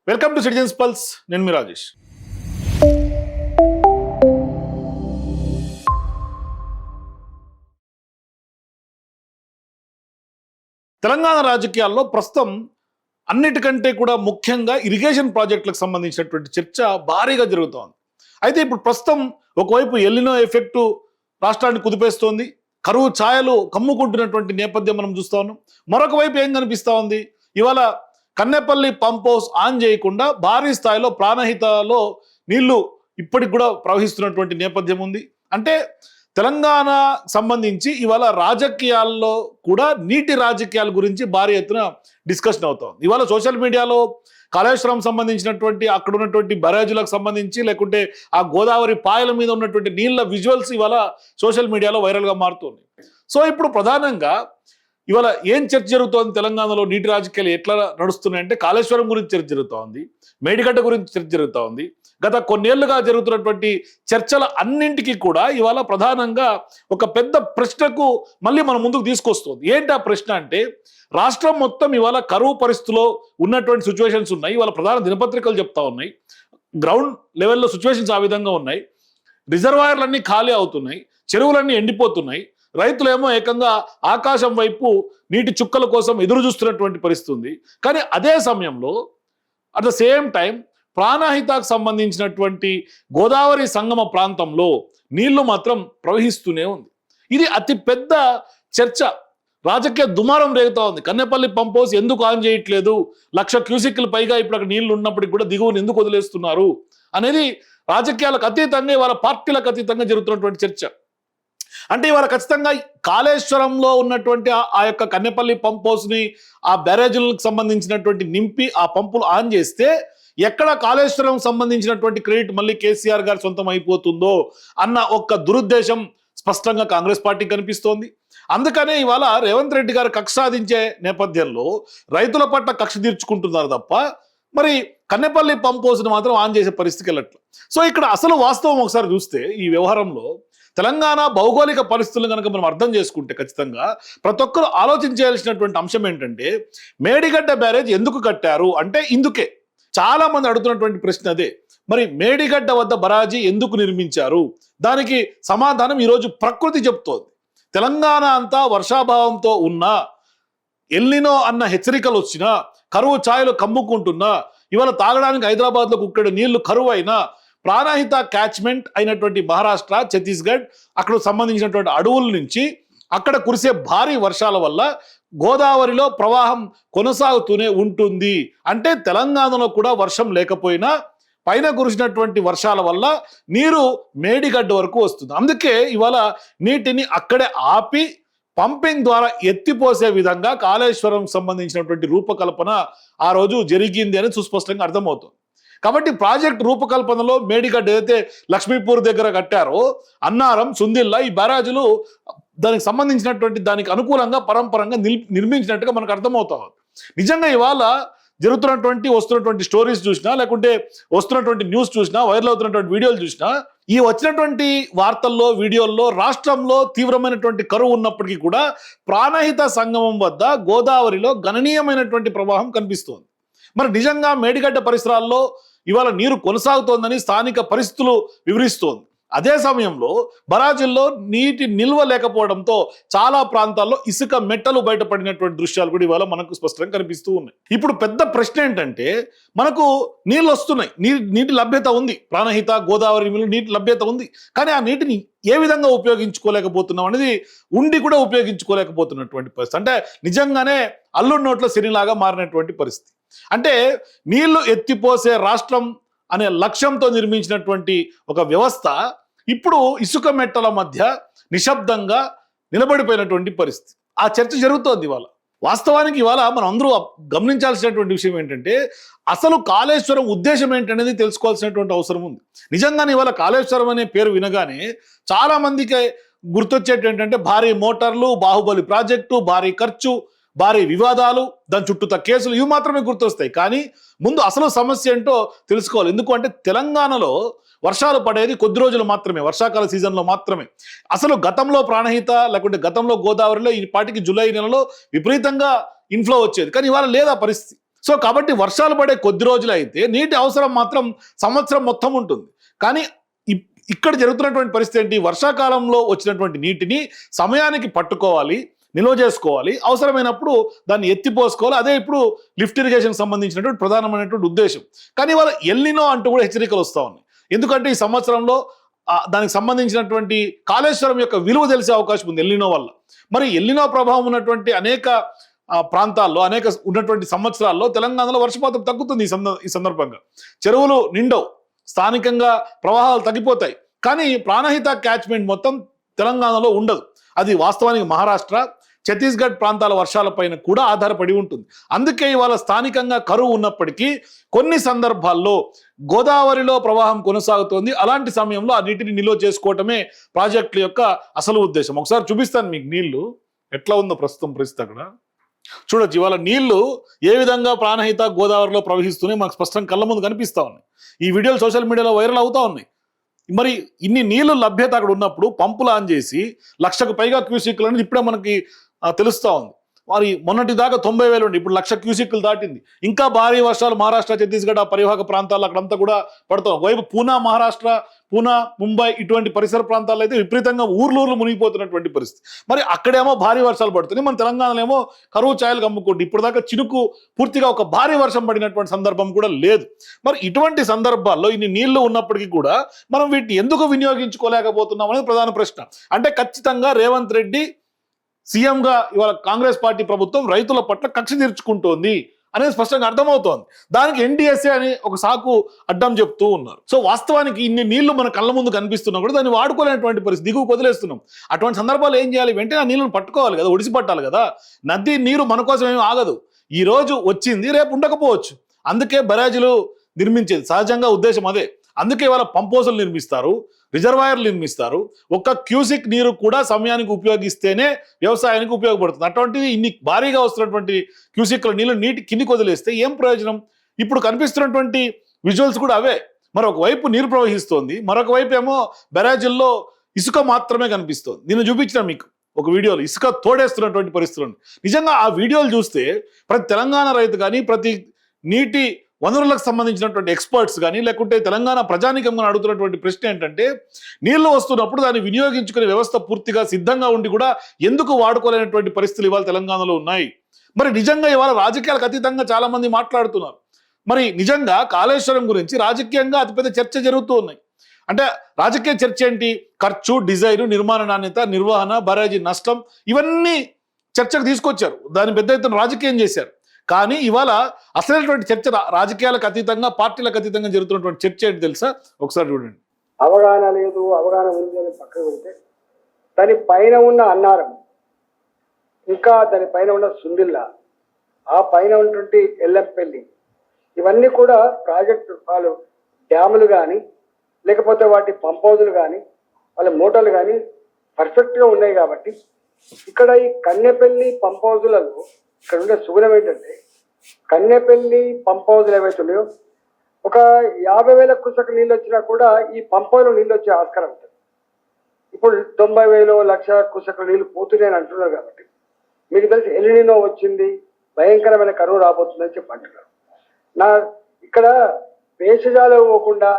Welcome to citizens pulse. నేను మీ రాజేష్. తెలంగాణ రాజకీయాల్లో ప్రస్తుతం అన్నిటికంటే కూడా ముఖ్యంగా ఇరిగేషన్ ప్రాజెక్టులకు సంబంధించినటువంటి చర్చ భారీగా జరుగుతోంది. అయితే ఇప్పుడు ప్రస్తుతం ఒకవైపు ఎల్నినో ఎఫెక్టు రాష్ట్రాన్ని కుదిపేస్తోంది, కరువు ఛాయలు కమ్ముకుంటున్నటువంటి నేపథ్యం మనం చూస్తా ఉన్నాం. మరొక వైపు ఏం కనిపిస్తూ ఉంది, ఇవాళ కన్నెపల్లి పంప్ హౌస్ ఆన్ చేయకుండా భారీ స్థాయిలో ప్రాణహితలో నీళ్లు ఇప్పటికి కూడా ప్రవహిస్తున్నటువంటి నేపథ్యం ఉంది. అంటే తెలంగాణ సంబంధించి ఇవాళ రాజకీయాల్లో కూడా నీటి రాజకీయాల గురించి భారీ ఎత్తున డిస్కషన్ అవుతోంది. ఇవాళ సోషల్ మీడియాలో కాళేశ్వరం సంబంధించినటువంటి అక్కడ ఉన్నటువంటి బరాజులకు సంబంధించి లేకుంటే ఆ గోదావరి పాయల మీద ఉన్నటువంటి నీళ్ళ విజువల్స్ ఇవాళ సోషల్ మీడియాలో వైరల్గా మారుతుంది. సో ఇప్పుడు ప్రధానంగా ఇవాళ ఏం చర్చ జరుగుతోంది, తెలంగాణలో నీటి రాజకీయాలు ఎట్లా నడుస్తున్నాయంటే కాళేశ్వరం గురించి చర్చ జరుగుతోంది, మేడిగడ్డ గురించి చర్చ జరుగుతోంది. గత కొన్నేళ్లుగా జరుగుతున్నటువంటి చర్చల అన్నింటికీ కూడా ఇవాళ ప్రధానంగా ఒక పెద్ద ప్రశ్నకు మళ్ళీ మన ముందుకు తీసుకొస్తుంది. ఏంటి ఆ ప్రశ్న అంటే, రాష్ట్రం మొత్తం ఇవాళ కరువు పరిస్థితిలో ఉన్నటువంటి సిచ్యువేషన్స్ ఉన్నాయి. ఇవాళ ప్రధాన దినపత్రికలు చెప్తా ఉన్నాయి, గ్రౌండ్ లెవెల్లో సిచ్యువేషన్స్ ఆ విధంగా ఉన్నాయి. రిజర్వాయర్లన్నీ ఖాళీ అవుతున్నాయి, చెరువులన్నీ ఎండిపోతున్నాయి, రైతులేమో ఏకంగా ఆకాశం వైపు నీటి చుక్కల కోసం ఎదురు చూస్తున్నటువంటి పరిస్థితి ఉంది. కానీ అదే సమయంలో అట్ ద సేమ్ టైం ప్రాణహితకు సంబంధించినటువంటి గోదావరి సంగమ ప్రాంతంలో నీళ్లు మాత్రం ప్రవహిస్తూనే ఉంది. ఇది అతి పెద్ద చర్చ, రాజకీయ దుమారం రేగుతా ఉంది. కన్నెపల్లి పంప్ హౌస్ ఎందుకు ఆన్ చేయట్లేదు, 1,00,000 క్యూసిక్లు పైగా ఇప్పుడు అక్కడ నీళ్లు ఉన్నప్పటికీ కూడా దిగువను ఎందుకు వదిలేస్తున్నారు అనేది రాజకీయాలకు అతీతంగా ఇవాళ పార్టీలకు అతీతంగా జరుగుతున్నటువంటి చర్చ. అంటే ఇవాళ ఖచ్చితంగా కాళేశ్వరంలో ఉన్నటువంటి ఆ యొక్క కన్నెపల్లి పంప్ హౌస్ని ఆ బ్యారేజీలకు సంబంధించినటువంటి నింపి ఆ పంపులు ఆన్ చేస్తే ఎక్కడ కాళేశ్వరం సంబంధించినటువంటి క్రెడిట్ మళ్ళీ కేసీఆర్ గారు సొంతం అయిపోతుందో అన్న ఒక్క దురుద్దేశం స్పష్టంగా కాంగ్రెస్ పార్టీకి కనిపిస్తోంది. అందుకనే ఇవాళ రేవంత్ రెడ్డి గారు కక్ష సాధించే నేపథ్యంలో రైతుల పట్ల కక్ష తీర్చుకుంటున్నారు తప్ప మరి కన్నెపల్లి పంప్ హౌస్ని మాత్రం ఆన్ చేసే పరిస్థితికి వెళ్ళట్లేదు. సో ఇక్కడ అసలు వాస్తవం ఒకసారి చూస్తే ఈ వ్యవహారంలో తెలంగాణ భౌగోళిక పరిస్థితులను కనుక మనం అర్థం చేసుకుంటే ఖచ్చితంగా ప్రతి ఒక్కరు ఆలోచించాల్సినటువంటి అంశం ఏంటంటే, మేడిగడ్డ బ్యారేజ్ ఎందుకు కట్టారు అంటే ఇందుకే. చాలా మంది అడుగుతున్నటువంటి ప్రశ్న అదే. మరి మేడిగడ్డ వద్ద బరాజీ ఎందుకు నిర్మించారు, దానికి సమాధానం ఈరోజు ప్రకృతి చెప్తోంది. తెలంగాణ అంతా వర్షాభావంతో ఉన్నా, ఎల్నినో అన్న హెచ్చరికలు వచ్చినా, కరువు ఛాయలు కమ్ముకుంటున్నా, ఇవాళ తాగడానికి హైదరాబాద్లో కుక్కడి నీళ్లు కరువు అయినా, ప్రాణహిత క్యాచ్మెంట్ అయినటువంటి మహారాష్ట్ర, ఛత్తీస్గఢ్ అక్కడ సంబంధించినటువంటి అడవుల నుంచి అక్కడ కురిసే భారీ వర్షాల వల్ల గోదావరిలో ప్రవాహం కొనసాగుతూనే ఉంటుంది. అంటే తెలంగాణలో కూడా వర్షం లేకపోయినా పైన కురిసినటువంటి వర్షాల వల్ల నీరు మేడిగడ్డ వరకు వస్తుంది. అందుకే ఇవాళ నీటిని అక్కడే ఆపి పంపింగ్ ద్వారా ఎత్తిపోసే విధంగా కాళేశ్వరం సంబంధించినటువంటి రూపకల్పన ఆ రోజు జరిగింది అని సుస్పష్టంగా అర్థమవుతుంది. కాబట్టి ప్రాజెక్ట్ రూపకల్పనలో మేడిగడ్డ ఏదైతే లక్ష్మీపూర్ దగ్గర కట్టారో, అన్నారం, సుందిల్లా ఈ బ్యారాజులు దానికి సంబంధించినటువంటి దానికి అనుకూలంగా పరంపరంగా నిర్మించినట్టుగా మనకు అర్థమవుతాం. నిజంగా ఇవాళ జరుగుతున్నటువంటి వస్తున్నటువంటి స్టోరీస్ చూసినా, లేకుంటే వస్తున్నటువంటి న్యూస్ చూసినా, వైరల్ అవుతున్నటువంటి వీడియోలు చూసినా, ఈ వచ్చినటువంటి వార్తల్లో వీడియోల్లో రాష్ట్రంలో తీవ్రమైనటువంటి కరువు ఉన్నప్పటికీ కూడా ప్రాణహిత సంగమం వద్ద గోదావరిలో గణనీయమైనటువంటి ప్రవాహం కనిపిస్తోంది. మరి నిజంగా మేడిగడ్డ పరిసరాల్లో ఇవాళ నీరు కొనసాగుతోందని స్థానిక పరిస్థితులు వివరిస్తోంది. అదే సమయంలో బరాజుల్లో నీటి నిల్వ లేకపోవడంతో చాలా ప్రాంతాల్లో ఇసుక మెట్టలు బయటపడినటువంటి దృశ్యాలు కూడా ఇవాళ మనకు స్పష్టంగా కనిపిస్తూ ఉన్నాయి. ఇప్పుడు పెద్ద ప్రశ్న ఏంటంటే, మనకు నీళ్ళు వస్తున్నాయి, నీటి లభ్యత ఉంది, ప్రాణహిత గోదావరి నీటి లభ్యత ఉంది, కానీ ఆ నీటిని ఏ విధంగా ఉపయోగించుకోలేకపోతున్నాం అనేది, ఉండి కూడా ఉపయోగించుకోలేకపోతున్నటువంటి పరిస్థితి. అంటే నిజంగానే అల్లుడి నోట్ల శనిలాగా మారినటువంటి పరిస్థితి. అంటే నీళ్లు ఎత్తిపోసే రాష్ట్రం అనే లక్ష్యంతో నిర్మించినటువంటి ఒక వ్యవస్థ ఇప్పుడు ఇసుక మెట్టల మధ్య నిశ్శబ్దంగా నిలబడిపోయినటువంటి పరిస్థితి. ఆ చర్చ జరుగుతోంది ఇవాళ. వాస్తవానికి ఇవాళ మనం అందరూ గమనించాల్సినటువంటి విషయం ఏంటంటే, అసలు కాళేశ్వరం ఉద్దేశం ఏంటనేది తెలుసుకోవాల్సినటువంటి అవసరం ఉంది. నిజంగానే ఇవాళ కాళేశ్వరం అనే పేరు వినగానే చాలా మందికి గుర్తొచ్చేటి ఏంటంటే, భారీ మోటార్లు, బాహుబలి ప్రాజెక్టు, భారీ ఖర్చు, భారీ వివాదాలు, దాని చుట్టూత కేసులు, ఇవి మాత్రమే గుర్తొస్తాయి. కానీ ముందు అసలు సమస్య ఏంటో తెలుసుకోవాలి. ఎందుకంటే తెలంగాణలో వర్షాలు పడేది కొద్ది రోజులు మాత్రమే, వర్షాకాల సీజన్లో మాత్రమే. అసలు గతంలో ప్రాణహిత లేకుంటే గతంలో గోదావరిలో ఈ పాటికి జూలై నెలలో విపరీతంగా ఇన్ఫ్లో వచ్చేది, కానీ ఇవాళ లేదా పరిస్థితి. సో కాబట్టి వర్షాలు పడే కొద్ది రోజులు అయితే నీటి అవసరం మాత్రం సంవత్సరం మొత్తం ఉంటుంది. కానీ ఇక్కడ జరుగుతున్నటువంటి పరిస్థితి ఏంటి, వర్షాకాలంలో వచ్చినటువంటి నీటిని సమయానికి పట్టుకోవాలి, నిల్వ చేసుకోవాలి, అవసరమైనప్పుడు దాన్ని ఎత్తిపోసుకోవాలి. అదే ఇప్పుడు లిఫ్ట్ ఇరిగేషన్ సంబంధించినటువంటి ప్రధానమైనటువంటి ఉద్దేశం. కానీ ఇవాళ ఎల్నినో అంటూ కూడా హెచ్చరికలు వస్తూ ఉన్నాయి. ఎందుకంటే ఈ సంవత్సరంలో దానికి సంబంధించినటువంటి కాళేశ్వరం యొక్క విలువ తెలిసే అవకాశం ఉంది ఎల్నినో వల్ల. మరి ఎల్నినో ప్రభావం ఉన్నటువంటి అనేక ప్రాంతాల్లో అనేక ఉన్నటువంటి సంవత్సరాల్లో తెలంగాణలో వర్షపాతం తగ్గుతుంది. ఈ సందర్భంగా చెరువులు నిండవు, స్థానికంగా ప్రవాహాలు తగ్గిపోతాయి. కానీ ప్రాణహిత క్యాచ్మెంట్ మొత్తం తెలంగాణలో ఉండదు. అది వాస్తవానికి మహారాష్ట్ర, ఛత్తీస్గఢ్ ప్రాంతాల వర్షాలపైన కూడా ఆధారపడి ఉంటుంది. అందుకే ఇవాళ స్థానికంగా కరువు ఉన్నప్పటికీ కొన్ని సందర్భాల్లో గోదావరిలో ప్రవాహం కొనసాగుతోంది. అలాంటి సమయంలో ఆ నీటిని నిల్వ చేసుకోవటమే ప్రాజెక్టుల యొక్క అసలు ఉద్దేశం. ఒకసారి చూపిస్తాను మీకు నీళ్లు ఎట్లా ఉందో ప్రస్తుతం పరిస్థితి అక్కడ చూడొచ్చు. ఇవాళ నీళ్లు ఏ విధంగా ప్రాణహిత గోదావరిలో ప్రవహిస్తూనే మనకు స్పష్టంగా కళ్ళ ముందు కనిపిస్తూ ఉన్నాయి. ఈ వీడియోలు సోషల్ మీడియాలో వైరల్ అవుతా ఉన్నాయి. మరి ఇన్ని నీళ్లు లభ్యత అక్కడ ఉన్నప్పుడు పంపులు ఆన్ చేసి 1,00,000కు పైగా క్యూసిక్లు అనేది ఇప్పుడే మనకి తెలుస్తూ ఉంది. మరి మొన్నటి దాకా 90,000 ఉండి ఇప్పుడు 1,00,000 క్యూసిక్లు దాటింది. ఇంకా భారీ వర్షాలు మహారాష్ట్ర, ఛత్తీస్గఢ్ పరివాహక ప్రాంతాల్లో అక్కడంతా కూడా పడుతాం. వైపు పూనా, మహారాష్ట్ర, పూనా, ముంబై ఇటువంటి పరిసర ప్రాంతాల్లో అయితే విపరీతంగా ఊర్లు మునిగిపోతున్నటువంటి పరిస్థితి. మరి అక్కడేమో భారీ వర్షాలు పడుతున్నాయి, మన తెలంగాణలో ఏమో కరువు ఛాయలు కమ్ముకోండి. ఇప్పుడు దాకా చినుకు పూర్తిగా ఒక భారీ వర్షం పడినటువంటి సందర్భం కూడా లేదు. మరి ఇటువంటి సందర్భాల్లో ఇన్ని నీళ్లు ఉన్నప్పటికీ కూడా మనం వీటిని ఎందుకు వినియోగించుకోలేకపోతున్నాం అనేది ప్రధాన ప్రశ్న. అంటే ఖచ్చితంగా రేవంత్ రెడ్డి సీఎంగా ఇవాళ కాంగ్రెస్ పార్టీ ప్రభుత్వం రైతుల పట్ల కక్ష తీర్చుకుంటోంది అనేది స్పష్టంగా అర్థమవుతోంది. దానికి ఎన్డీఎస్ఏ అని ఒక సాకు అడ్డం చెప్తూ ఉన్నారు. సో వాస్తవానికి ఇన్ని నీళ్లు మన కళ్ళ ముందు కనిపిస్తున్నా కూడా దాన్ని వాడుకోలేనటువంటి పరిస్థితి, దిగువ వదిలేస్తున్నాం. అటువంటి సందర్భాలు ఏం చేయాలి, వెంటనే ఆ నీళ్ళని పట్టుకోవాలి కదా, ఒడిసి పట్టాలి కదా. నది నీరు మన కోసం ఏమి ఆగదు. ఈ రోజు వచ్చింది, రేపు ఉండకపోవచ్చు. అందుకే బరాజులు నిర్మించేది సహజంగా ఉద్దేశం అదే. అందుకే ఇవాళ పంపోజులు నిర్మిస్తారు, రిజర్వాయర్లు నిర్మిస్తారు. ఒక్క క్యూసిక్ నీరు కూడా సమయానికి ఉపయోగిస్తేనే వ్యవసాయానికి ఉపయోగపడుతుంది. అటువంటిది ఇన్ని భారీగా వస్తున్నటువంటి క్యూసిక్ల నీటి కిందికి వదిలేస్తే ఏం ప్రయోజనం? ఇప్పుడు కనిపిస్తున్నటువంటి విజువల్స్ కూడా అవే. మరొక వైపు నీరు ప్రవహిస్తోంది, మరొక వైపు ఏమో బెరాజిల్లో ఇసుక మాత్రమే కనిపిస్తోంది. నేను చూపించిన మీకు ఒక వీడియోలో ఇసుక తోడేస్తున్నటువంటి పరిస్థితులు. నిజంగా ఆ వీడియోలు చూస్తే ప్రతి తెలంగాణ రైతు కానీ, ప్రతి నీటి వనరులకు సంబంధించినటువంటి ఎక్స్పర్ట్స్ కానీ, లేకుంటే తెలంగాణ ప్రజానీకంగా అడుగుతున్నటువంటి ప్రశ్న ఏంటంటే, నీళ్లు వస్తున్నప్పుడు దాన్ని వినియోగించుకునే వ్యవస్థ పూర్తిగా సిద్ధంగా ఉండి కూడా ఎందుకు వాడుకోలేనటువంటి పరిస్థితులు ఇవాళ తెలంగాణలో ఉన్నాయి? మరి నిజంగా ఇవాళ రాజకీయాలకు అతీతంగా చాలా మంది మాట్లాడుతున్నారు. మరి నిజంగా కాళేశ్వరం గురించి రాజకీయంగా అతిపెద్ద చర్చ జరుగుతూ ఉన్నాయి. అంటే రాజకీయ చర్చ ఏంటి? ఖర్చు, డిజైన్, నిర్మాణ నాణ్యత, నిర్వహణ, బరాజీ నష్టం, ఇవన్నీ చర్చకు తీసుకొచ్చారు. దాన్ని పెద్ద ఎత్తున రాజకీయం చేశారు. కానీ ఇవాళ అసలైనటువంటి చర్చ రాజకీయాలకు అతీతంగా, పార్టీలకు అతీతంగా జరుగుతున్నటువంటి చర్చ ఏంటి తెలుసా? ఒకసారి చూడండి. అవగాహన లేదు, అవగాహన ఉంది అని పక్కన పెడితే దాని పైన ఉన్న అన్నారం, ఇంకా దాని పైన ఉన్న సుందిల్లా, ఆ పైన ఉన్నటువంటి ఎల్లంపల్లి, ఇవన్నీ కూడా ప్రాజెక్టు వాళ్ళు డ్యాములు కానీ, లేకపోతే వాటి పంపౌజులు కానీ, వాళ్ళ మోటార్లు కానీ పర్ఫెక్ట్గా ఉన్నాయి. కాబట్టి ఇక్కడ ఈ కన్నెపల్లి పంపౌజులలో ఇక్కడ ఉండే సుగుణం ఏంటంటే, కన్నెపల్లి పంప్ హౌజులు ఏవైతే ఉన్నాయో ఒక 50,000 క్యూసెక్ నీళ్ళు వచ్చినా కూడా ఈ పంప్ హౌజ్లో నీళ్ళు వచ్చే ఆస్కారం ఉంటుంది. ఇప్పుడు 90,000, 1,00,000 క్యూసెక్ నీళ్ళు పోతున్నాయి అని అంటున్నారు. కాబట్టి మీకు తెలిసి ఎల్నినో వచ్చింది, భయంకరమైన కరువు రాబోతుందని చెప్పి అంటున్నారు. నా ఇక్కడ వేషజాలు పోకుండా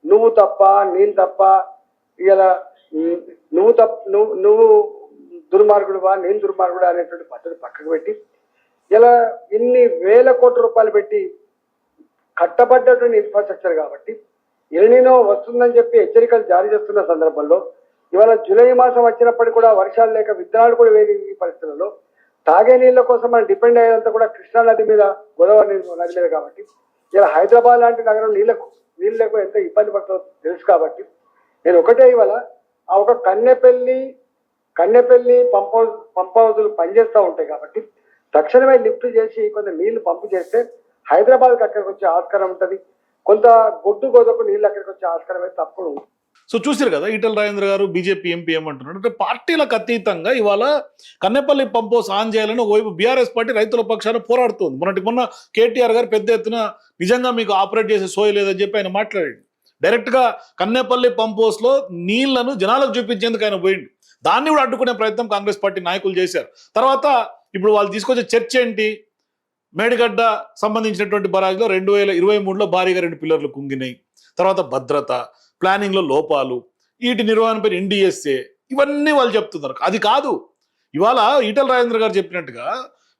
నువ్వు తప్ప నేను తప్ప, ఇలా నువ్వు దుర్మార్గుడువా నేను దుర్మార్గుడు అనేటువంటి పద్ధతి పక్కకు పెట్టి, ఇలా ఇన్ని వేల కోట్ల రూపాయలు పెట్టి కట్టబడ్డటువంటి ఇన్ఫ్రాస్ట్రక్చర్ కాబట్టి ఎల్నినో వస్తుందని చెప్పి హెచ్చరికలు జారీ చేస్తున్న సందర్భంలో ఇవాళ జూలై మాసం వచ్చినప్పటికీ కూడా వర్షాలు లేక విత్తనాలు కూడా వేరే ఈ పరిస్థితుల్లో తాగే నీళ్ళ కోసం మనం డిపెండ్ అయ్యేదంతా కూడా కృష్ణా నది మీద, గోదావరి నది మీద. కాబట్టి ఇలా హైదరాబాద్ లాంటి నగరం నీళ్ళు లేక ఎంత ఇబ్బంది పడుతుందో తెలుసు. కాబట్టి నేను ఒకటే ఇవాళ ఆ ఒక కన్నెపల్లి పంప్ హౌజులు పనిచేస్తూ ఉంటాయి. కాబట్టి తక్షణమే లిఫ్ట్ చేసి కొంత నీళ్లు పంపు చేస్తే హైదరాబాద్కి అక్కడికి వచ్చే ఆస్కారం ఉంటుంది. కొంత గొడ్డుకు నీళ్ళు అక్కడికి వచ్చే ఆస్కారం అయితే తప్పుడు. సో చూసారు కదా ఈటల రాజేంద్ర గారు బీజేపీ ఎంపీ ఏమంటున్నారు అంటే, పార్టీలకు అతీతంగా ఇవాళ కన్నెపల్లి పంప్ హౌస్ ఆన్ చేయాలని ఒకవైపు బీఆర్ఎస్ పార్టీ రైతుల పక్షాన పోరాడుతుంది. మొన్న కేటీఆర్ గారు పెద్ద ఎత్తున నిజంగా మీకు ఆపరేట్ చేసే సోయి లేదని చెప్పి ఆయన మాట్లాడాడు. డైరెక్ట్గా కన్నెపల్లి పంప్ హౌస్లో నీళ్లను జనాలకు చూపించేందుకు ఆయన పోయిండు. దాన్ని కూడా అడ్డుకునే ప్రయత్నం కాంగ్రెస్ పార్టీ నాయకులు చేశారు. తర్వాత ఇప్పుడు వాళ్ళు తీసుకొచ్చే చర్చ ఏంటి? మేడిగడ్డ సంబంధించినటువంటి బరాజ్లో 2023లో భారీగా 2 పిల్లర్లు కుంగినాయి. తర్వాత భద్రత, ప్లానింగ్లో లోపాలు, వీటి నిర్వహణపై NDSA, ఇవన్నీ వాళ్ళు చెప్తున్నారు. అది కాదు, ఇవాళ ఈటల రాజేంద్ర గారు చెప్పినట్టుగా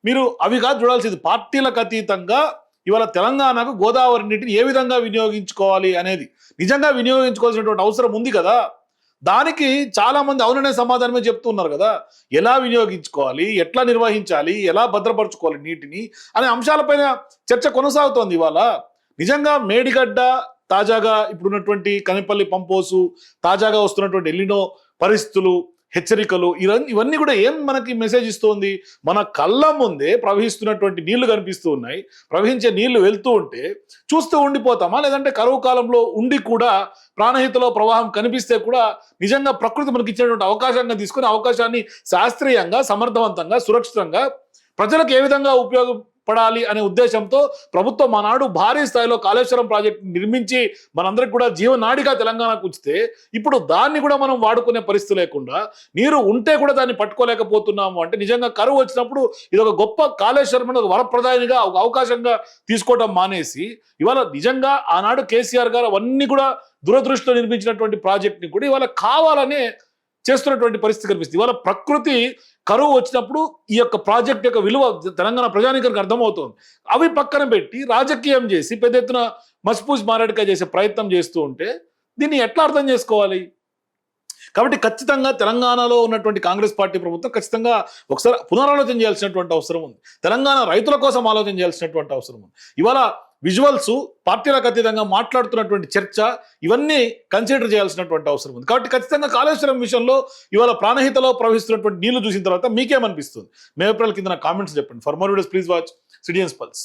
మీరు అవి కాదు చూడాల్సింది, పార్టీలకు అతీతంగా ఇవాళ తెలంగాణకు గోదావరి నీటిని ఏ విధంగా వినియోగించుకోవాలి అనేది నిజంగా వినియోగించుకోవాల్సినటువంటి అవసరం ఉంది కదా. దానికి చాలా మంది అవుననే సమాధానమే చెప్తున్నారు కదా. ఎలా వినియోగించుకోవాలి, ఎట్లా నిర్వహించాలి, ఎలా భద్రపరచుకోవాలి నీటిని అనే అంశాలపైన చర్చ కొనసాగుతోంది ఇవాళ. నిజంగా మేడిగడ్డ, తాజాగా ఇప్పుడున్నటువంటి కనిపల్లి పంపోసు, తాజాగా వస్తున్నటువంటి ఎల్లినో పరిస్థితులు, హెచ్చరికలు, ఇవన్నీ కూడా ఏం మనకి మెసేజ్ ఇస్తోంది? మన కళ్ళ ముందే ప్రవహిస్తున్నటువంటి నీళ్లు కనిపిస్తూ ఉన్నాయి, ప్రవహించే నీళ్లు వెళ్తూ ఉంటే చూస్తూ ఉండిపోతామా? లేదంటే కరువు కాలంలో ఉండి కూడా ప్రాణహితలో ప్రవాహం కనిపిస్తే కూడా నిజంగా ప్రకృతి మనకి ఇచ్చినటువంటి అవకాశాన్ని తీసుకుని అవకాశాన్ని శాస్త్రీయంగా, సమర్థవంతంగా, సురక్షితంగా ప్రజలకు ఏ విధంగా ఉపయోగపడాలి అనే ఉద్దేశంతో ప్రభుత్వం ఆనాడు భారీ స్థాయిలో కాళేశ్వరం ప్రాజెక్టు నిర్మించి మనందరికి కూడా జీవనాడిగా తెలంగాణకు ఉంచితే ఇప్పుడు దాన్ని కూడా మనం వాడుకునే పరిస్థితి లేకుండా నీరు ఉంటే కూడా దాన్ని పట్టుకోలేకపోతున్నాము అంటే నిజంగా కరువు వచ్చినప్పుడు ఇది ఒక గొప్ప కాళేశ్వరం ఒక వరప్రదాయనిగా ఒక అవకాశంగా తీసుకోవడం మానేసి ఇవాళ నిజంగా ఆనాడు కేసీఆర్ గారు అవన్నీ కూడా దురదృష్టిలో నిర్మించినటువంటి ప్రాజెక్ట్ని కూడా ఇవాళ కావాలనే చేస్తున్నటువంటి పరిస్థితి కనిపిస్తుంది. ఇవాళ ప్రకృతి కరువు వచ్చినప్పుడు ఈ యొక్క ప్రాజెక్ట్ యొక్క విలువ తెలంగాణ ప్రజానీకానికి అర్థమవుతోంది. అవి పక్కన పెట్టి రాజకీయం చేసి పెద్ద ఎత్తున మసిపూసి మారాడిగా చేసే ప్రయత్నం చేస్తూ ఉంటే దీన్ని ఎట్లా అర్థం చేసుకోవాలి? కాబట్టి ఖచ్చితంగా తెలంగాణలో ఉన్నటువంటి కాంగ్రెస్ పార్టీ ప్రభుత్వం ఖచ్చితంగా ఒకసారి పునరాలోచన చేయాల్సినటువంటి అవసరం ఉంది. తెలంగాణ రైతుల కోసం ఆలోచన చేయాల్సినటువంటి అవసరం ఉంది. ఇవాళ విజువల్స్, పార్టీలకు అతీతంగా మాట్లాడుతున్నటువంటి చర్చ, ఇవన్నీ కన్సిడర్ చేయాల్సినటువంటి అవసరం ఉంది. కాబట్టి ఖచ్చితంగా కాళేశ్వరం విషయంలో ఇవాళ ప్రాణహితలో ప్రవహిస్తున్నటువంటి నీళ్లు చూసిన తర్వాత మీకేమనిపిస్తుంది? మే ఏప్రిల్ కింద కామెంట్స్ చెప్పండి. For more videos please watch citizens pulse.